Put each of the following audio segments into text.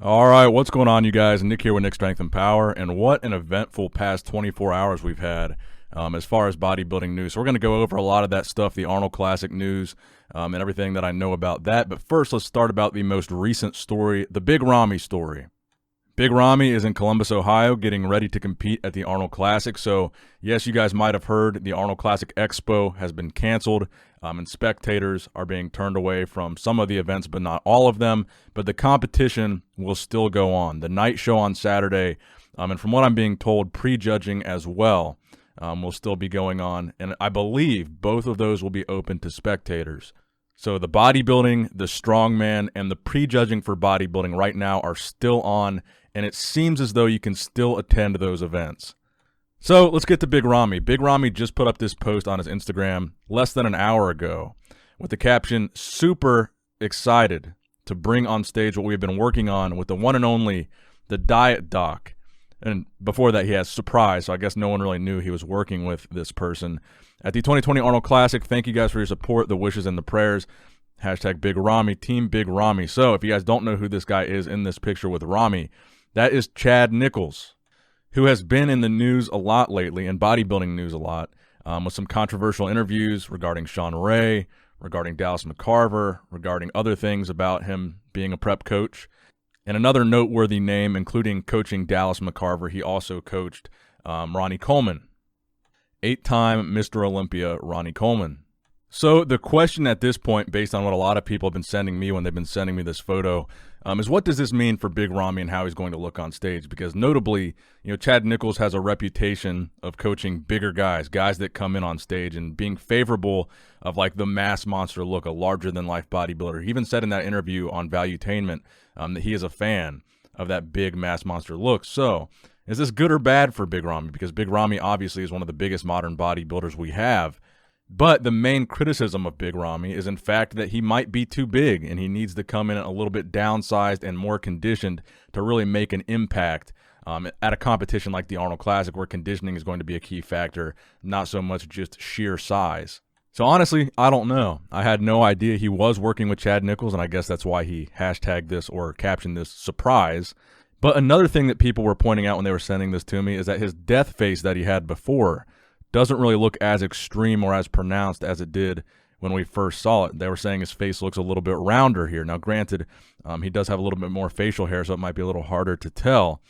All right, what's going on, you guys? Nick here with Nick Strength and Power, and what an eventful past 24 hours we've had as far as bodybuilding news. So we're going to go over a lot of that stuff, the Arnold Classic news, and everything that I know about that. But first, let's start about the most recent story, the Big Ramy story. Big Ramy is in Columbus, Ohio, getting ready to compete at the Arnold Classic. So, yes, you guys might have heard the Arnold Classic Expo has been canceled, and spectators are being turned away from some of the events, but not all of them. But the competition will still go on. The night show on Saturday, and from what I'm being told, prejudging as well, will still be going on. And I believe both of those will be open to spectators. So the bodybuilding, the strongman, and the prejudging for bodybuilding right now are still on, and it seems as though you can still attend those events. So let's get to Big Ramy. Big Ramy just put up this post on his Instagram less than an hour ago with the caption, "Super excited to bring on stage what we've been working on with the one and only, the Diet Doc." And before that, he has surprise, so I guess no one really knew he was working with this person. At the 2020 Arnold Classic, thank you guys for your support, the wishes, and the prayers. Hashtag Big Ramy, Team Big Ramy. So if you guys don't know who this guy is in this picture with Ramy, that is Chad Nichols, who has been in the news a lot lately, and bodybuilding news a lot, with some controversial interviews regarding Sean Ray, regarding Dallas McCarver, regarding other things about him being a prep coach. And another noteworthy name, including coaching Dallas McCarver, he also coached Ronnie Coleman. 8-time Mr. Olympia, Ronnie Coleman. So the question at this point, based on what a lot of people have been sending me when they've been sending me this photo, is what does this mean for Big Ramy and how he's going to look on stage? Because notably, Chad Nichols has a reputation of coaching bigger guys, guys that come in on stage and being favorable of like the mass monster look, a larger-than-life bodybuilder. He even said in that interview on Valuetainment that he is a fan of that big mass monster look. So is this good or bad for Big Ramy? Because Big Ramy obviously is one of the biggest modern bodybuilders we have. But the main criticism of Big Ramy is, in fact, that he might be too big and he needs to come in a little bit downsized and more conditioned to really make an impact at a competition like the Arnold Classic, where conditioning is going to be a key factor, not so much just sheer size. So honestly, I don't know. I had no idea he was working with Chad Nichols, and I guess that's why he hashtagged this or captioned this surprise. But another thing that people were pointing out when they were sending this to me is that his death face that he had before doesn't really look as extreme or as pronounced as it did when we first saw it. They were saying his face looks a little bit rounder here. Now, granted, he does have a little bit more facial hair, so it might be a little harder to tell.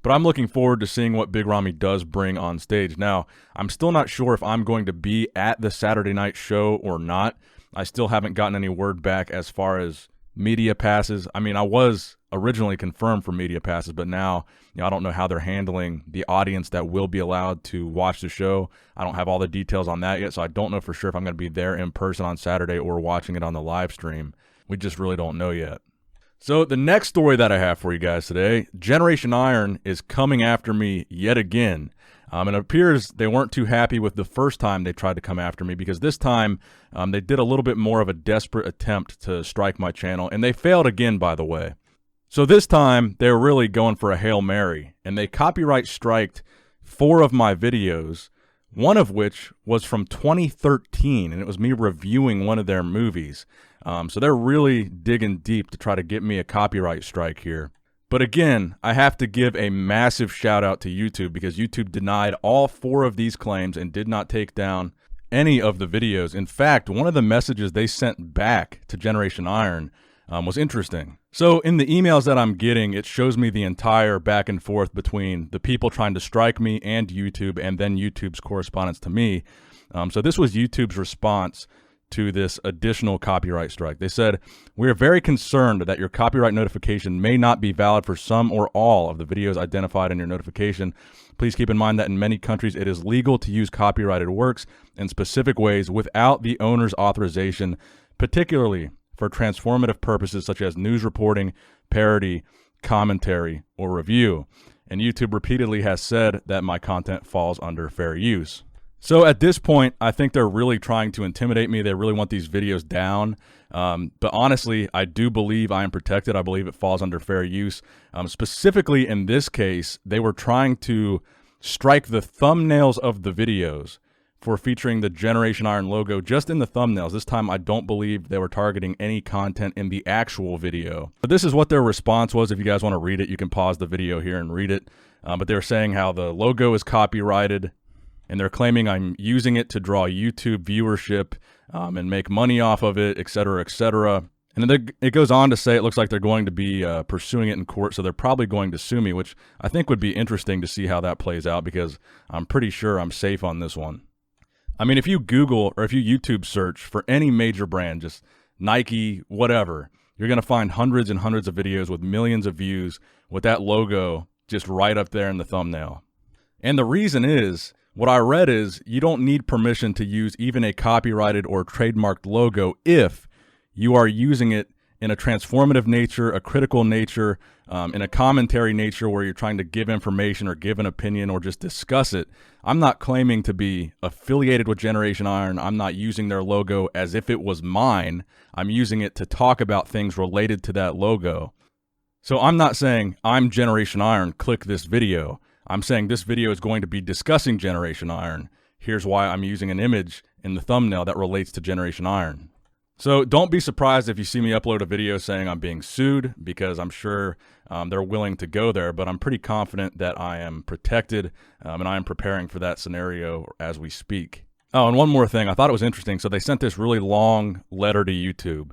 But I'm looking forward to seeing what Big Ramy does bring on stage. Now, I'm still not sure if I'm going to be at the Saturday night show or not. I still haven't gotten any word back as far as media passes. I mean, I was originally confirmed for media passes, but now I don't know how they're handling the audience that will be allowed to watch the show. I don't have all the details on that yet, so I don't know for sure if I'm going to be there in person on Saturday or watching it on the live stream. We just really don't know yet. So the next story that I have for you guys today, Generation Iron is coming after me yet again. And it appears they weren't too happy with the first time they tried to come after me, because this time they did a little bit more of a desperate attempt to strike my channel, and they failed again, by the way. So this time they were really going for a Hail Mary, and they copyright striked 4 of my videos, one of which was from 2013, and it was me reviewing one of their movies. So they're really digging deep to try to get me a copyright strike here. But again, I have to give a massive shout out to YouTube, because YouTube denied all 4 of these claims and did not take down any of the videos. In fact, one of the messages they sent back to Generation Iron was interesting. So in the emails that I'm getting, it shows me the entire back and forth between the people trying to strike me and YouTube, and then YouTube's correspondence to me. So this was YouTube's response to this additional copyright strike. They said, "We are very concerned that your copyright notification may not be valid for some or all of the videos identified in your notification. Please keep in mind that in many countries it is legal to use copyrighted works in specific ways without the owner's authorization, particularly for transformative purposes such as news reporting, parody, commentary, or review." And YouTube repeatedly has said that my content falls under fair use. So at this point, I think they're really trying to intimidate me. They really want these videos down. But honestly, I do believe I am protected. I believe it falls under fair use. Specifically in this case, they were trying to strike the thumbnails of the videos for featuring the Generation Iron logo just in the thumbnails. This time I don't believe they were targeting any content in the actual video. But this is what their response was. If you guys want to read it, you can pause the video here and read it. But they were saying how the logo is copyrighted, and they're claiming I'm using it to draw YouTube viewership and make money off of it, etc., etc. And then it goes on to say it looks like they're going to be pursuing it in court, so they're probably going to sue me, which I think would be interesting to see how that plays out, because I'm pretty sure I'm safe on this one. I mean, if you Google or if you YouTube search for any major brand, just Nike, whatever, you're going to find hundreds and hundreds of videos with millions of views with that logo just right up there in the thumbnail. And the reason is, what I read is, you don't need permission to use even a copyrighted or trademarked logo if you are using it in a transformative nature, a critical nature, in a commentary nature where you're trying to give information or give an opinion or just discuss it. I'm not claiming to be affiliated with Generation Iron. I'm not using their logo as if it was mine. I'm using it to talk about things related to that logo. So I'm not saying I'm Generation Iron, click this video. I'm saying this video is going to be discussing Generation Iron. Here's why I'm using an image in the thumbnail that relates to Generation Iron. So don't be surprised if you see me upload a video saying I'm being sued, because I'm sure they're willing to go there, but I'm pretty confident that I am protected and I am preparing for that scenario as we speak. Oh, and one more thing. I thought it was interesting. So they sent this really long letter to YouTube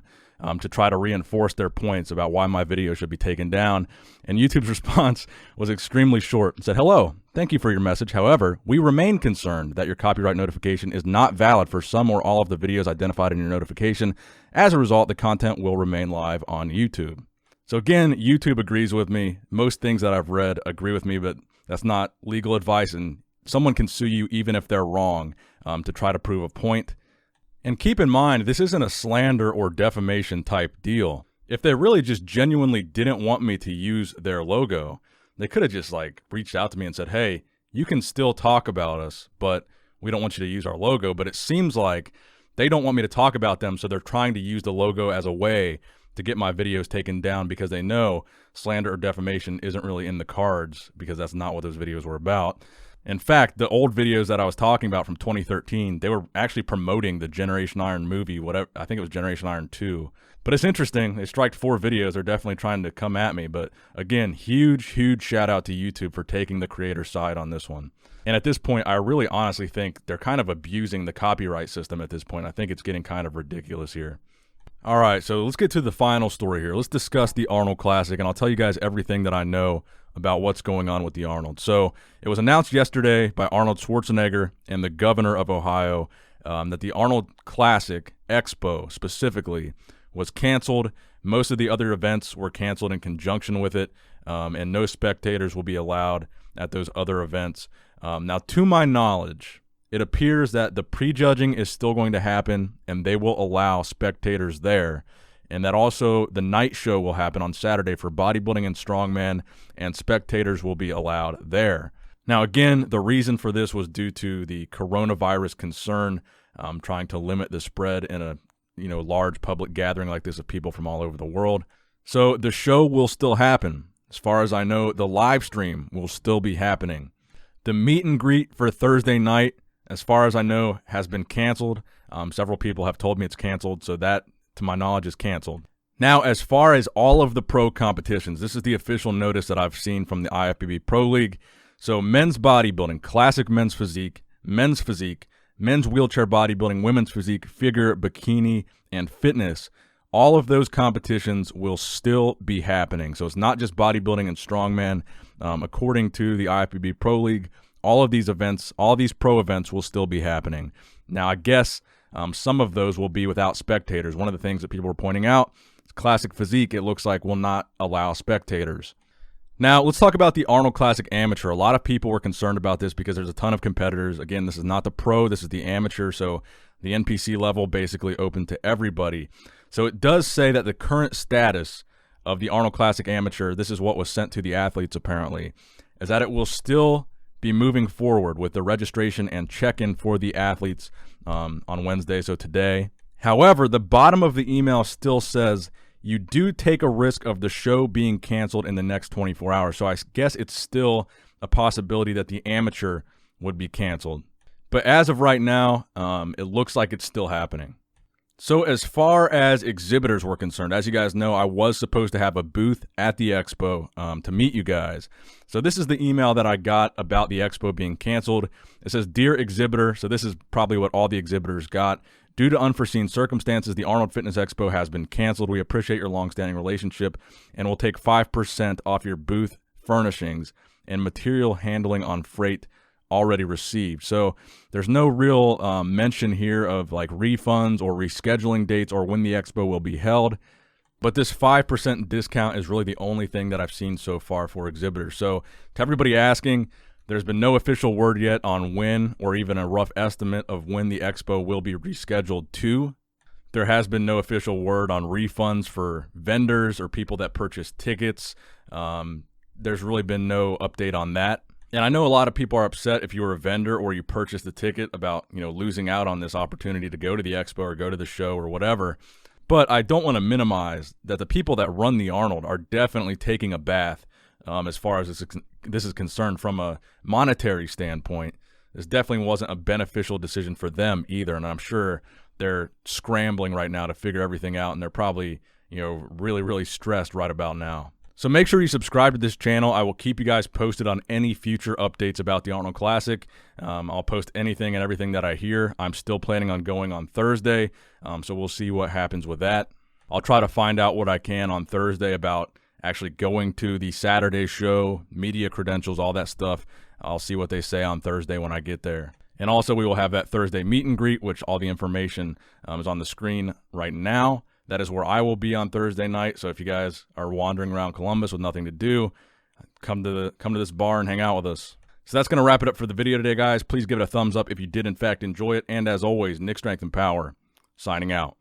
to try to reinforce their points about why my video should be taken down. And YouTube's response was extremely short. It said, "Hello, thank you for your message. However, we remain concerned that your copyright notification is not valid for some or all of the videos identified in your notification. As a result, the content will remain live on YouTube." So again, YouTube agrees with me. Most things that I've read agree with me, but that's not legal advice, and someone can sue you even if they're wrong to try to prove a point. And keep in mind, this isn't a slander or defamation type deal. If they really just genuinely didn't want me to use their logo, they could have just reached out to me and said, "Hey, you can still talk about us, but we don't want you to use our logo." But it seems like they don't want me to talk about them, so they're trying to use the logo as a way to get my videos taken down, because they know slander or defamation isn't really in the cards, because that's not what those videos were about. In fact, the old videos that I was talking about from 2013, they were actually promoting the Generation Iron movie, whatever. I think it was Generation Iron 2. But it's interesting. They striked 4 videos. They're definitely trying to come at me. But again, huge shout out to YouTube for taking the creator side on this one. And at this point, I really honestly think they're kind of abusing the copyright system at this point. I think it's getting kind of ridiculous here. All right, so let's get to the final story here. Let's discuss the Arnold Classic, and I'll tell you guys everything that I know about what's going on with the Arnold. So it was announced yesterday by Arnold Schwarzenegger and the governor of Ohio that the Arnold Classic Expo specifically was canceled. Most of the other events were canceled in conjunction with it, and no spectators will be allowed at those other events. Now, to my knowledge, it appears that the prejudging is still going to happen, and they will allow spectators there. And that also the night show will happen on Saturday for bodybuilding and strongman, and spectators will be allowed there. Now, again, the reason for this was due to the coronavirus concern, trying to limit the spread in a large public gathering like this of people from all over the world. So the show will still happen. As far as I know, the live stream will still be happening. The meet and greet for Thursday night, as far as I know, has been canceled. Several people have told me it's canceled, so that, to my knowledge, is canceled. Now, as far as all of the pro competitions, this is the official notice that I've seen from the IFBB Pro League. So men's bodybuilding, classic men's physique, men's wheelchair bodybuilding, women's physique, figure, bikini, and fitness. All of those competitions will still be happening. So it's not just bodybuilding and strongman. According to the IFBB Pro League, all of these events, all these pro events will still be happening. Now, I guess some of those will be without spectators. One of the things that people were pointing out is classic physique, it looks like, will not allow spectators. Now, let's talk about the Arnold Classic Amateur. A lot of people were concerned about this because there's a ton of competitors. Again, this is not the pro, this is the amateur, so the NPC level basically open to everybody. So it does say that the current status of the Arnold Classic Amateur, this is what was sent to the athletes apparently, is that it will still be moving forward with the registration and check-in for the athletes on Wednesday, so today. However, the bottom of the email still says you do take a risk of the show being canceled in the next 24 hours. So I guess it's still a possibility that the amateur would be canceled. But as of right now, it looks like it's still happening. So as far as exhibitors were concerned, as you guys know, I was supposed to have a booth at the expo to meet you guys. So this is the email that I got about the expo being canceled. It says, "Dear exhibitor," so this is probably what all the exhibitors got. "Due to unforeseen circumstances, the Arnold Fitness Expo has been canceled. We appreciate your longstanding relationship and will take 5% off your booth furnishings and material handling on freight already received." So there's no real mention here of like refunds or rescheduling dates or when the expo will be held. But this 5% discount is really the only thing that I've seen so far for exhibitors. So to everybody asking, there's been no official word yet on when or even a rough estimate of when the expo will be rescheduled to. There has been no official word on refunds for vendors or people that purchase tickets. There's really been no update on that. And I know a lot of people are upset if you were a vendor or you purchased the ticket about, losing out on this opportunity to go to the expo or go to the show or whatever. But I don't want to minimize that the people that run the Arnold are definitely taking a bath as far as this is concerned from a monetary standpoint. This definitely wasn't a beneficial decision for them either. And I'm sure they're scrambling right now to figure everything out. And they're probably, really, really stressed right about now. So make sure you subscribe to this channel. I will keep you guys posted on any future updates about the Arnold Classic. I'll post anything and everything that I hear. I'm still planning on going on Thursday, so we'll see what happens with that. I'll try to find out what I can on Thursday about actually going to the Saturday show, media credentials, all that stuff. I'll see what they say on Thursday when I get there. And also we will have that Thursday meet and greet, which all the information is on the screen right now. That is where I will be on Thursday night. So if you guys are wandering around Columbus with nothing to do, come to this bar and hang out with us. So that's going to wrap it up for the video today, guys. Please give it a thumbs up if you did in fact enjoy it. And as always, Nick Strength and Power signing out.